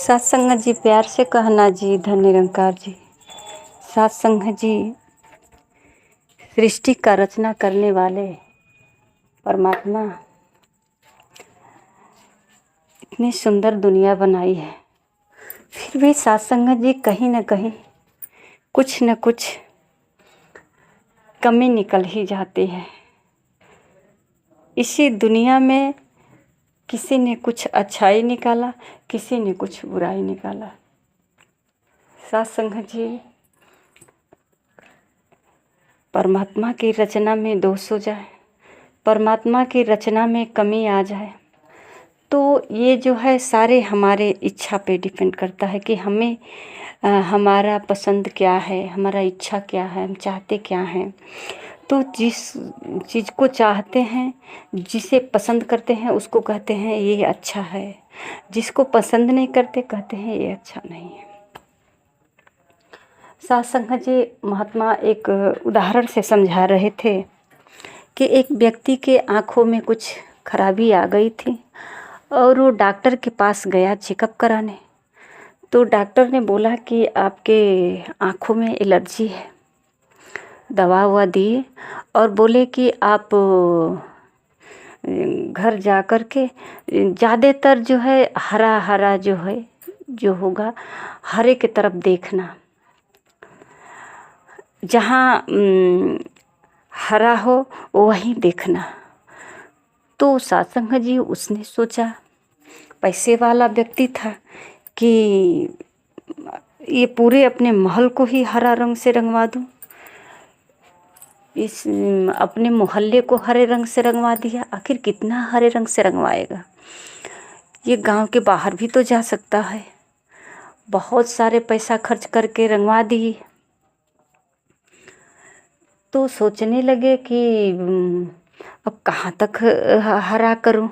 सत्संग जी, प्यार से कहना जी, धन निरंकार जी। सत्संग जी सृष्टि का रचना करने वाले परमात्मा इतनी सुंदर दुनिया बनाई है, फिर भी सत्संग जी कहीं न कहीं कुछ न कुछ कमी निकल ही जाती है। इसी दुनिया में किसी ने कुछ अच्छाई निकाला, किसी ने कुछ बुराई निकाला। सत्संग जी परमात्मा की रचना में दोष हो जाए, परमात्मा की रचना में कमी आ जाए, तो ये जो है सारे हमारे इच्छा पे डिपेंड करता है कि हमें हमारा पसंद क्या है, हमारा इच्छा क्या है, हम चाहते क्या हैं। तो जिस चीज़ को चाहते हैं, जिसे पसंद करते हैं, उसको कहते हैं ये अच्छा है। जिसको पसंद नहीं करते कहते हैं ये अच्छा नहीं है। सत्संग जी महात्मा एक उदाहरण से समझा रहे थे कि एक व्यक्ति के आँखों में कुछ खराबी आ गई थी और वो डॉक्टर के पास गया चेकअप कराने। तो डॉक्टर ने बोला कि आपके आँखों में एलर्जी है। दवा हुआ दिए और बोले कि आप घर जा कर के ज़्यादातर जो है हरा हरा जो है जो होगा हरे की तरफ देखना, जहाँ हरा हो वहीं देखना। तो सत्संग जी उसने सोचा, पैसे वाला व्यक्ति था, कि ये पूरे अपने महल को ही हरा रंग से रंगवा दूं। इस अपने मोहल्ले को हरे रंग से रंगवा दिया, आखिर कितना हरे रंग से रंगवाएगा। ये गांव के बाहर भी तो जा सकता है। बहुत सारे पैसा खर्च करके रंगवा दिए। तो सोचने लगे कि अब कहाँ तक हरा करूं,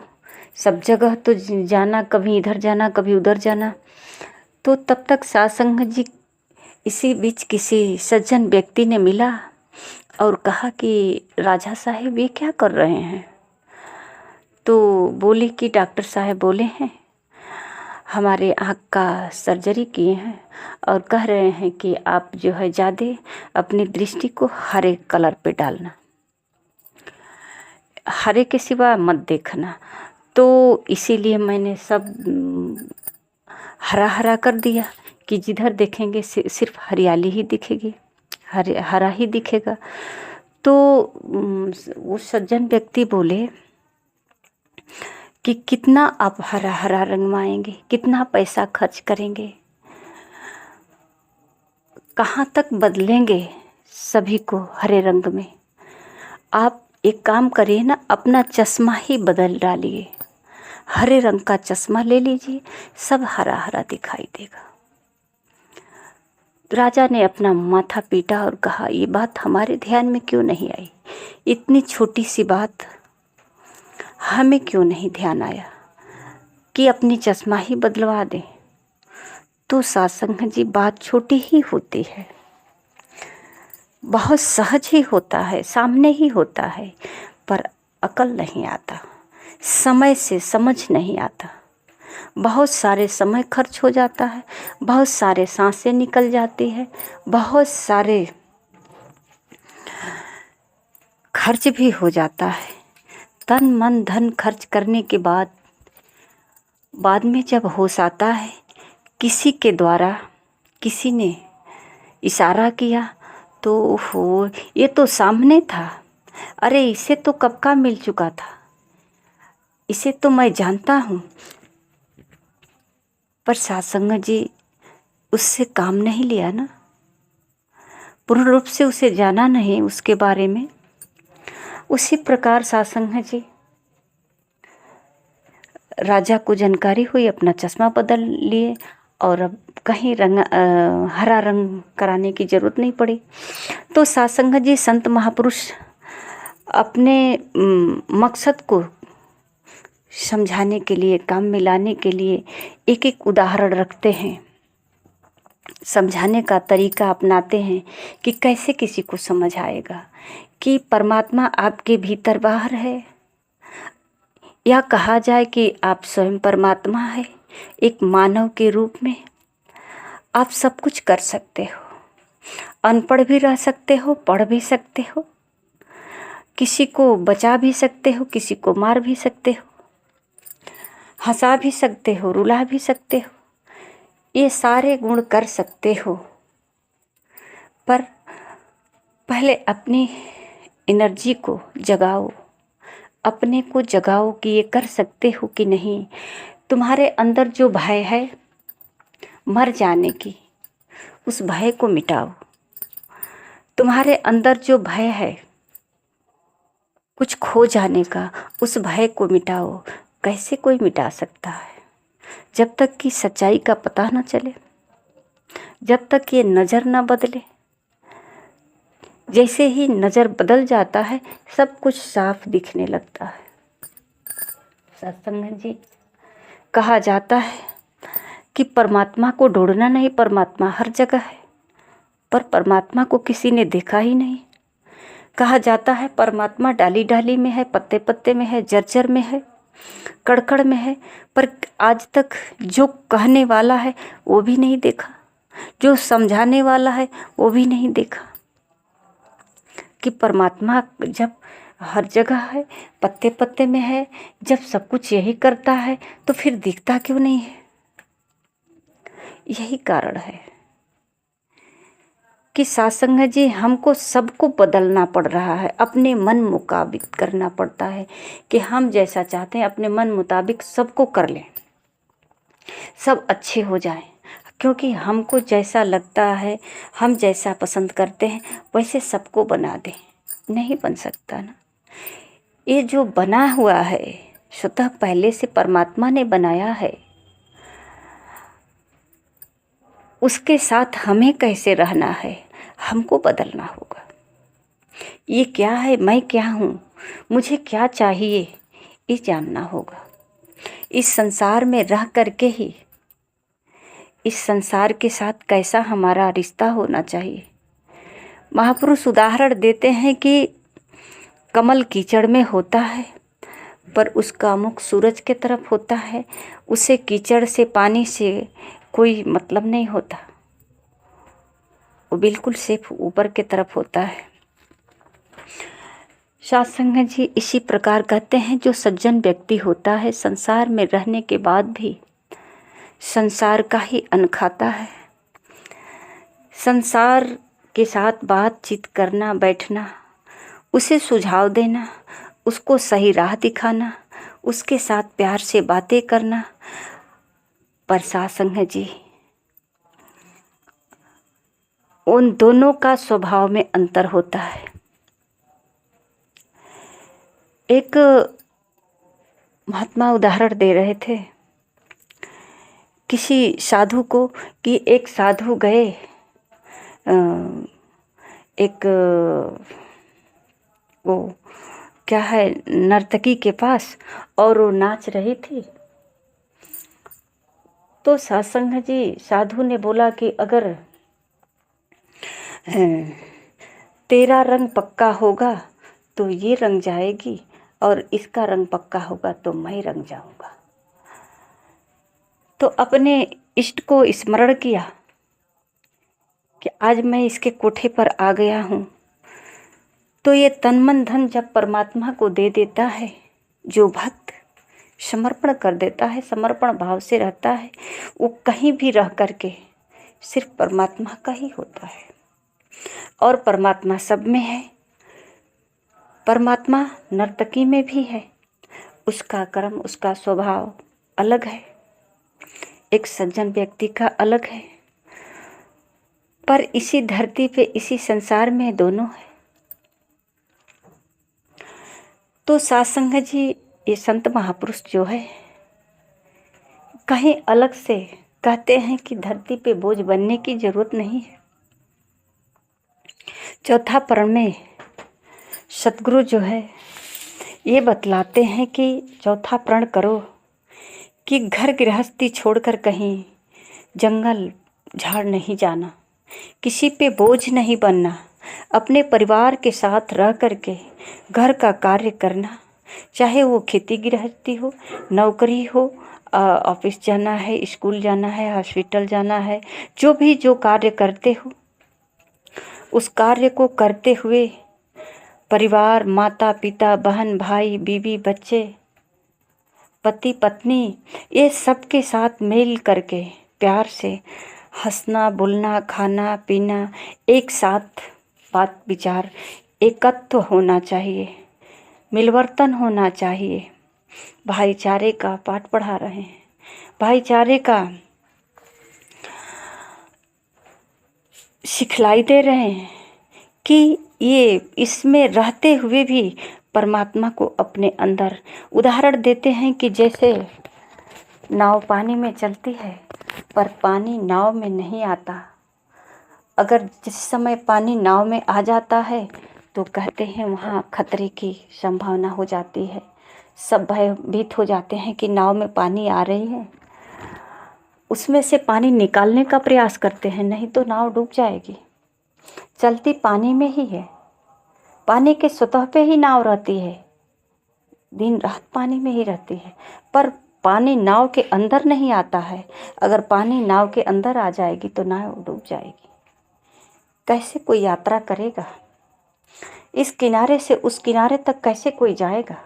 सब जगह तो जाना, कभी इधर जाना कभी उधर जाना। तो तब तक सत्संग जी इसी बीच किसी सज्जन व्यक्ति ने मिला और कहा कि राजा साहब ये क्या कर रहे हैं। तो बोले कि डॉक्टर साहब बोले हैं हमारे आँख का सर्जरी किए हैं और कह रहे हैं कि आप जो है ज़्यादा अपनी दृष्टि को हरे कलर पे डालना, हरे के सिवा मत देखना। तो इसीलिए मैंने सब हरा हरा कर दिया कि जिधर देखेंगे सिर्फ हरियाली ही दिखेगी, हरा ही दिखेगा। तो वो सज्जन व्यक्ति बोले कि कितना आप हरा हरा रंगवाएंगे, कितना पैसा खर्च करेंगे, कहाँ तक बदलेंगे सभी को हरे रंग में। आप एक काम करिए ना, अपना चश्मा ही बदल डालिए, हरे रंग का चश्मा ले लीजिए, सब हरा हरा दिखाई देगा। राजा ने अपना माथा पीटा और कहा ये बात हमारे ध्यान में क्यों नहीं आई, इतनी छोटी सी बात हमें क्यों नहीं ध्यान आया कि अपनी चश्मा ही बदलवा दें। तो सत्संग जी बात छोटी ही होती है, बहुत सहज ही होता है, सामने ही होता है, पर अकल नहीं आता, समय से समझ नहीं आता। बहुत सारे समय खर्च हो जाता है, बहुत सारे सांसें निकल जाती है, बहुत सारे खर्च भी हो जाता है। तन मन धन खर्च करने के बाद में जब होश आता है, किसी के द्वारा किसी ने इशारा किया तो हो ये तो सामने था, अरे इसे तो कब का मिल चुका था, इसे तो मैं जानता हूँ। पर सत्संग जी उससे काम नहीं लिया ना, पूर्ण रूप से उसे जाना नहीं उसके बारे में। उसी प्रकार सत्संग जी राजा को जानकारी हुई, अपना चश्मा बदल लिए और अब कहीं हरा रंग कराने की ज़रूरत नहीं पड़ी। तो सत्संग जी संत महापुरुष अपने मकसद को समझाने के लिए, काम में लाने के लिए एक एक उदाहरण रखते हैं, समझाने का तरीका अपनाते हैं कि कैसे किसी को समझ आएगा कि परमात्मा आपके भीतर बाहर है, या कहा जाए कि आप स्वयं परमात्मा है। एक मानव के रूप में आप सब कुछ कर सकते हो। अनपढ़ भी रह सकते हो, पढ़ भी सकते हो, किसी को बचा भी सकते हो, किसी को मार भी सकते हो, हंसा भी सकते हो, रुला भी सकते हो। ये सारे गुण कर सकते हो, पर पहले अपनी एनर्जी को जगाओ, अपने को जगाओ कि ये कर सकते हो कि नहीं। तुम्हारे अंदर जो भय है मर जाने की, उस भय को मिटाओ। तुम्हारे अंदर जो भय है कुछ खो जाने का, उस भय को मिटाओ। कैसे कोई मिटा सकता है? जब तक कि सच्चाई का पता न चले, जब तक ये नज़र न बदले। जैसे ही नज़र बदल जाता है सब कुछ साफ दिखने लगता है। सत्संग जी, कहा जाता है कि परमात्मा को ढूंढना नहीं, परमात्मा हर जगह है, पर परमात्मा को किसी ने देखा ही नहीं। कहा जाता है परमात्मा डाली डाली में है, पत्ते पत्ते में है, जर्जर में है, कड़कड़ में है, पर आज तक जो कहने वाला है वो भी नहीं देखा, जो समझाने वाला है वो भी नहीं देखा कि परमात्मा जब हर जगह है, पत्ते पत्ते में है, जब सब कुछ यही करता है तो फिर दिखता क्यों नहीं है? यही कारण है कि सत्संग जी हमको सबको बदलना पड़ रहा है, अपने मन मुताबिक करना पड़ता है कि हम जैसा चाहते हैं अपने मन मुताबिक सबको कर लें, सब अच्छे हो जाएं। क्योंकि हमको जैसा लगता है, हम जैसा पसंद करते हैं वैसे सबको बना दें, नहीं बन सकता ना। ये जो बना हुआ है स्वतः पहले से परमात्मा ने बनाया है, उसके साथ हमें कैसे रहना है, हमको बदलना होगा। ये क्या है, मैं क्या हूँ, मुझे क्या चाहिए, ये जानना होगा। इस संसार में रह करके ही इस संसार के साथ कैसा हमारा रिश्ता होना चाहिए। महापुरुष उदाहरण देते हैं कि कमल कीचड़ में होता है पर उसका मुख सूरज के तरफ होता है, उसे कीचड़ से पानी से कोई मतलब नहीं होता, वो बिल्कुल सिर्फ ऊपर के तरफ होता है। सत्संग जी इसी प्रकार कहते हैं जो सज्जन व्यक्ति होता है संसार में रहने के बाद भी संसार का ही अन्न खाता है। संसार के साथ बातचीत करना, बैठना, उसे सुझाव देना, उसको सही राह दिखाना, उसके साथ प्यार से बातें करना। पर सत्संग जी उन दोनों का स्वभाव में अंतर होता है। एक महात्मा उदाहरण दे रहे थे किसी साधु को कि एक साधु गए एक वो क्या है नर्तकी के पास और वो नाच रही थी। तो सत्संग जी साधु ने बोला कि अगर तेरा रंग पक्का होगा तो ये रंग जाएगी और इसका रंग पक्का होगा तो मैं रंग जाऊंगा। तो अपने इष्ट को स्मरण किया कि आज मैं इसके कोठे पर आ गया हूँ। तो ये तन मन धन जब परमात्मा को दे देता है, जो भक्त समर्पण कर देता है, समर्पण भाव से रहता है, वो कहीं भी रह करके सिर्फ परमात्मा का ही होता है। और परमात्मा सब में है, परमात्मा नर्तकी में भी है। उसका कर्म, उसका स्वभाव अलग है, एक सज्जन व्यक्ति का अलग है, पर इसी धरती पे, इसी संसार में दोनों है। तो सत्संग जी ये संत महापुरुष जो है कहीं अलग से कहते हैं कि धरती पे बोझ बनने की जरूरत नहीं है। चौथा परण में सतगुरु जो है ये बतलाते हैं कि चौथा प्रण करो कि घर गृहस्थी छोड़कर कहीं जंगल झाड़ नहीं जाना, किसी पे बोझ नहीं बनना, अपने परिवार के साथ रह करके घर का कार्य करना, चाहे वो खेती गृहस्थी हो, नौकरी हो, ऑफिस जाना है, स्कूल जाना है, हॉस्पिटल जाना है, जो कार्य करते हो उस कार्य को करते हुए परिवार, माता पिता, बहन भाई, बीवी बच्चे, पति पत्नी, ये सब के साथ मिल करके प्यार से हंसना, बोलना, खाना पीना, एक साथ बात विचार, एकत्व होना चाहिए, मिलवर्तन होना चाहिए। भाईचारे का पाठ पढ़ा रहे हैं, भाईचारे का सिखलाई दे रहे हैं कि ये इसमें रहते हुए भी परमात्मा को अपने अंदर उदाहरण देते हैं कि जैसे नाव पानी में चलती है पर पानी नाव में नहीं आता। अगर जिस समय पानी नाव में आ जाता है तो कहते हैं वहाँ खतरे की संभावना हो जाती है, सब भयभीत हो जाते हैं कि नाव में पानी आ रही है, उसमें से पानी निकालने का प्रयास करते हैं, नहीं तो नाव डूब जाएगी। चलती पानी में ही है, पानी के सतह पे ही नाव रहती है, दिन रात पानी में ही रहती है, पर पानी नाव के अंदर नहीं आता है। अगर पानी नाव के अंदर आ जाएगी तो नाव डूब जाएगी। कैसे कोई यात्रा करेगा? इस किनारे से उस किनारे तक कैसे कोई जाएगा?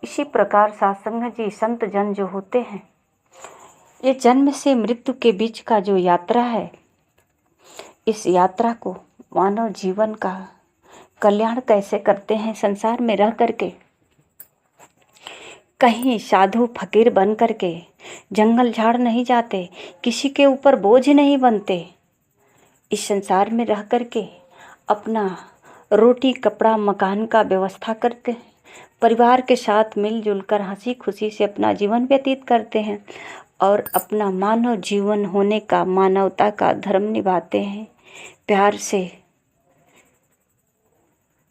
इसी प्रकार सत्संग जी, संत जन जो होते हैं, ये जन्म से मृत्यु के बीच का जो यात्रा है, इस यात्रा को मानव जीवन का कल्याण कैसे करते हैं संसार में रह करके, कहीं साधु फकीर बन करके जंगल झाड़ नहीं जाते, किसी के ऊपर बोझ नहीं बनते। इस संसार में रह करके अपना रोटी कपड़ा मकान का व्यवस्था करते हैं, परिवार के साथ मिलजुल कर हंसी खुशी से अपना जीवन व्यतीत करते हैं और अपना मानव जीवन होने का, मानवता का धर्म निभाते हैं, प्यार से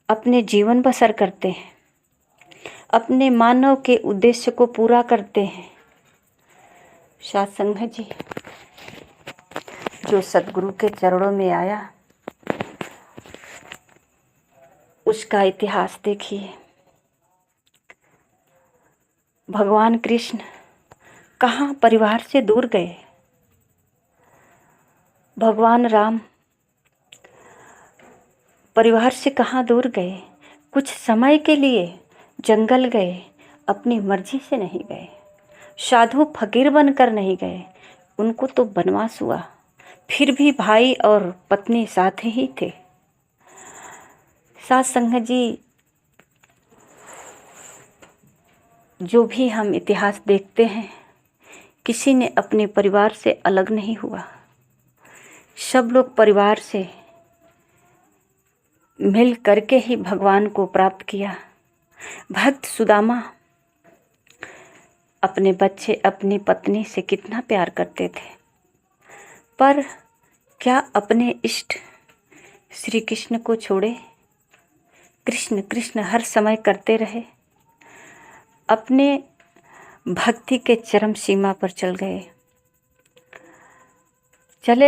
अपने जीवन बसर करते हैं, अपने मानव के उद्देश्य को पूरा करते हैं। सत्संग जी जो सद्गुरु के चरणों में आया उसका इतिहास देखिए। भगवान कृष्ण कहाँ परिवार से दूर गए, भगवान राम परिवार से कहाँ दूर गए, कुछ समय के लिए जंगल गए, अपनी मर्जी से नहीं गए, साधु फकीर बनकर नहीं गए, उनको तो वनवास हुआ, फिर भी भाई और पत्नी साथ ही थे। सत्संग जी जो भी हम इतिहास देखते हैं, किसी ने अपने परिवार से अलग नहीं हुआ, सब लोग परिवार से मिल करके ही भगवान को प्राप्त किया। भक्त सुदामा अपने बच्चे अपनी पत्नी से कितना प्यार करते थे, पर क्या अपने इष्ट श्री कृष्ण को छोड़े? कृष्ण कृष्ण हर समय करते रहे, अपने भक्ति के चरम सीमा पर चले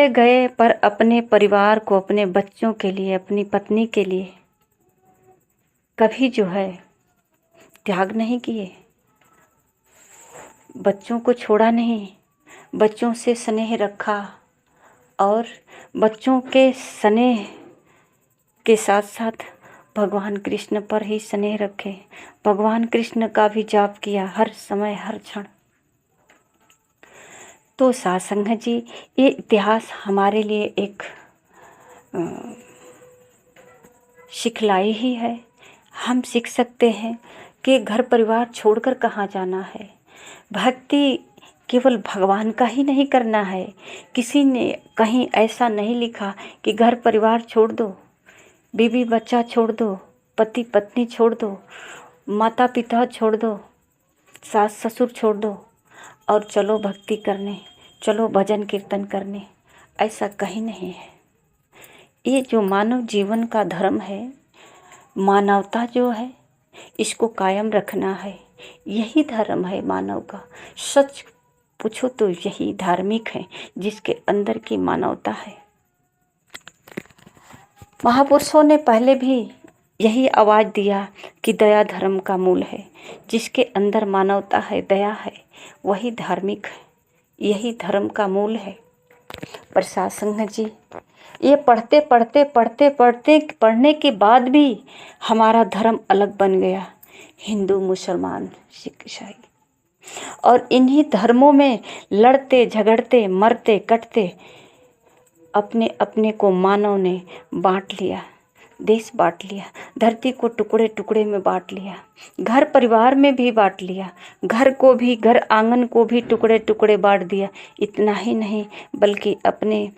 गए, पर अपने परिवार को, अपने बच्चों के लिए, अपनी पत्नी के लिए कभी जो है त्याग नहीं किए, बच्चों को छोड़ा नहीं, बच्चों से स्नेह रखा और बच्चों के स्नेह के साथ साथ भगवान कृष्ण पर ही स्नेह रखे, भगवान कृष्ण का भी जाप किया हर समय हर क्षण। तो सत्संग जी ये इतिहास हमारे लिए एक सिखलाई ही है। हम सीख सकते हैं कि घर परिवार छोड़कर कहाँ जाना है। भक्ति केवल भगवान का ही नहीं करना है। किसी ने कहीं ऐसा नहीं लिखा कि घर परिवार छोड़ दो, बीवी बच्चा छोड़ दो, पति पत्नी छोड़ दो, माता पिता छोड़ दो, सास ससुर छोड़ दो और चलो भक्ति करने, चलो भजन कीर्तन करने। ऐसा कहीं नहीं है। ये जो मानव जीवन का धर्म है, मानवता जो है, इसको कायम रखना है। यही धर्म है मानव का। सच पूछो तो यही धार्मिक है जिसके अंदर की मानवता है। महापुरुषों ने पहले भी यही आवाज़ दिया कि दया धर्म का मूल है। जिसके अंदर मानवता है, दया है, वही धार्मिक है, यही धर्म का मूल है। पर सत्संग जी, ये पढ़ने के बाद भी हमारा धर्म अलग बन गया, हिंदू, मुसलमान, सिख, ईसाई। और इन्हीं धर्मों में लड़ते झगड़ते मरते कटते अपने अपने को मानव ने बांट लिया, देश बांट लिया, धरती को टुकड़े टुकड़े में बांट लिया, घर परिवार में भी बांट लिया, घर को भी, घर आंगन को भी टुकड़े टुकड़े बांट दिया। इतना ही नहीं बल्कि अपने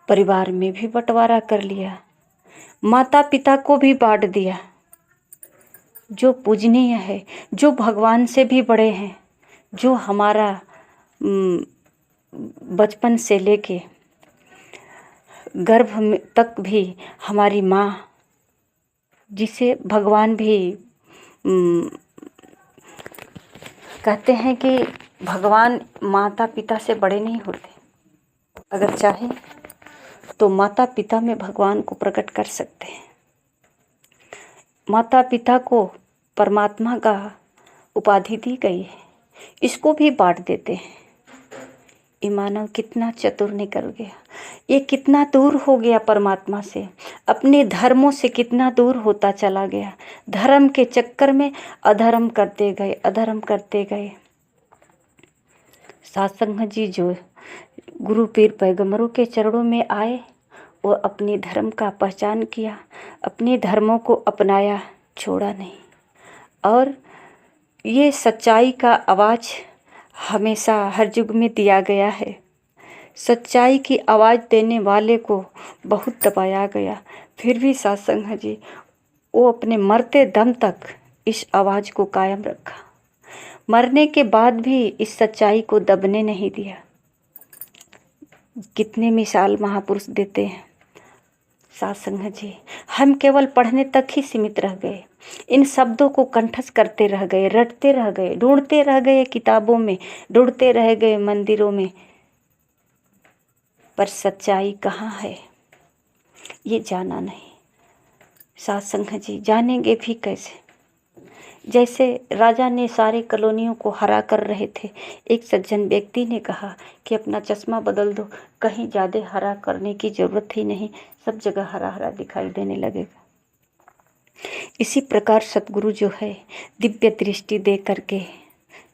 परिवार में भी बंटवारा कर लिया, माता पिता को भी बांट दिया। जो पूजनीय है, जो भगवान से भी बड़े हैं, जो हमारा बचपन से लेके गर्भ में तक भी हमारी माँ, जिसे भगवान भी कहते हैं कि भगवान माता पिता से बड़े नहीं होते। अगर चाहे तो माता पिता में भगवान को प्रकट कर सकते हैं। माता पिता को परमात्मा का उपाधि दी गई है, इसको भी बांट देते हैं। ये मानव कितना चतुर निकल गया, ये कितना दूर हो गया परमात्मा से, अपने धर्मों से कितना दूर होता चला गया। धर्म के चक्कर में अधर्म करते गए, अधर्म करते गए। सत्संग जी जो गुरु पीर पैगंबरों के चरणों में आए, वो अपने धर्म का पहचान किया, अपने धर्मों को अपनाया, छोड़ा नहीं। और ये सच्चाई का आवाज़ हमेशा हर युग में दिया गया है। सच्चाई की आवाज़ देने वाले को बहुत दबाया गया, फिर भी सत्संग जी वो अपने मरते दम तक इस आवाज़ को कायम रखा। मरने के बाद भी इस सच्चाई को दबने नहीं दिया। कितने मिसाल महापुरुष देते हैं सत्संग जी। हम केवल पढ़ने तक ही सीमित रह गए, इन शब्दों को कंठस्थ करते रह गए, रटते रह गए, ढूंढते रह गए किताबों में, ढूंढते रह गए मंदिरों में, पर सच्चाई कहाँ है ये जाना नहीं। सत्संग जी जानेंगे भी कैसे? जैसे राजा ने सारे कॉलोनियों को हरा कर रहे थे, एक सज्जन व्यक्ति ने कहा कि अपना चश्मा बदल दो, कहीं ज़्यादा हरा करने की ज़रूरत ही नहीं, सब जगह हरा हरा दिखाई देने लगेगा। इसी प्रकार सतगुरु जो है दिव्य दृष्टि दे करके,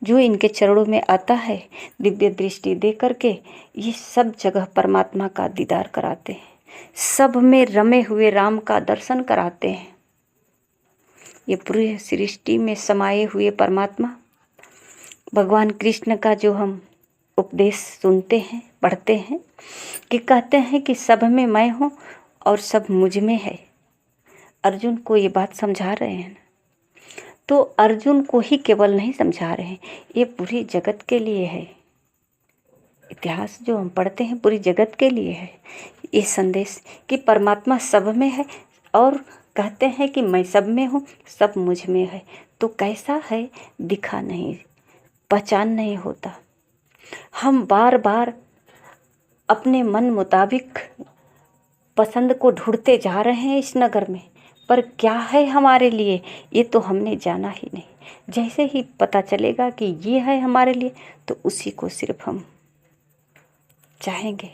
जो इनके चरणों में आता है, दिव्य दृष्टि दे करके ये सब जगह परमात्मा का दीदार कराते हैं, सब में रमे हुए राम का दर्शन कराते हैं। ये पूरी सृष्टि में समाये हुए परमात्मा भगवान कृष्ण का जो हम उपदेश सुनते हैं, पढ़ते हैं, कि कहते हैं कि सब में मैं हूँ और सब मुझ में है। अर्जुन को ये बात समझा रहे हैं, तो अर्जुन को ही केवल नहीं समझा रहे हैं, ये पूरी जगत के लिए है। इतिहास जो हम पढ़ते हैं पूरी जगत के लिए है ये संदेश कि परमात्मा सब में है, और कहते हैं कि मैं सब में हूँ, सब मुझ में है। तो कैसा है दिखा नहीं, पहचान नहीं होता। हम बार बार अपने मन मुताबिक पसंद को ढूंढते जा रहे हैं इस नगर में, पर क्या है हमारे लिए ये तो हमने जाना ही नहीं। जैसे ही पता चलेगा कि ये है हमारे लिए, तो उसी को सिर्फ हम चाहेंगे।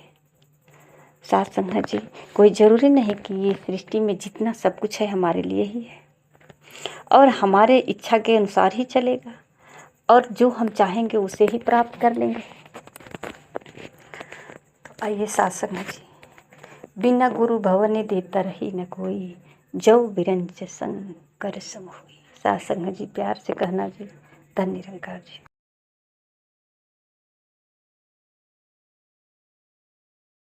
सत्संग जी कोई ज़रूरी नहीं कि ये सृष्टि में जितना सब कुछ है हमारे लिए ही है, और हमारे इच्छा के अनुसार ही चलेगा, और जो हम चाहेंगे उसे ही प्राप्त कर लेंगे। तो आइए सत्संग जी, बिना गुरु भवने देता रही न कोई, जो बिरंज संग कर सम हुई। सत्संग जी प्यार से कहना जी, धन्य निरंकार जी।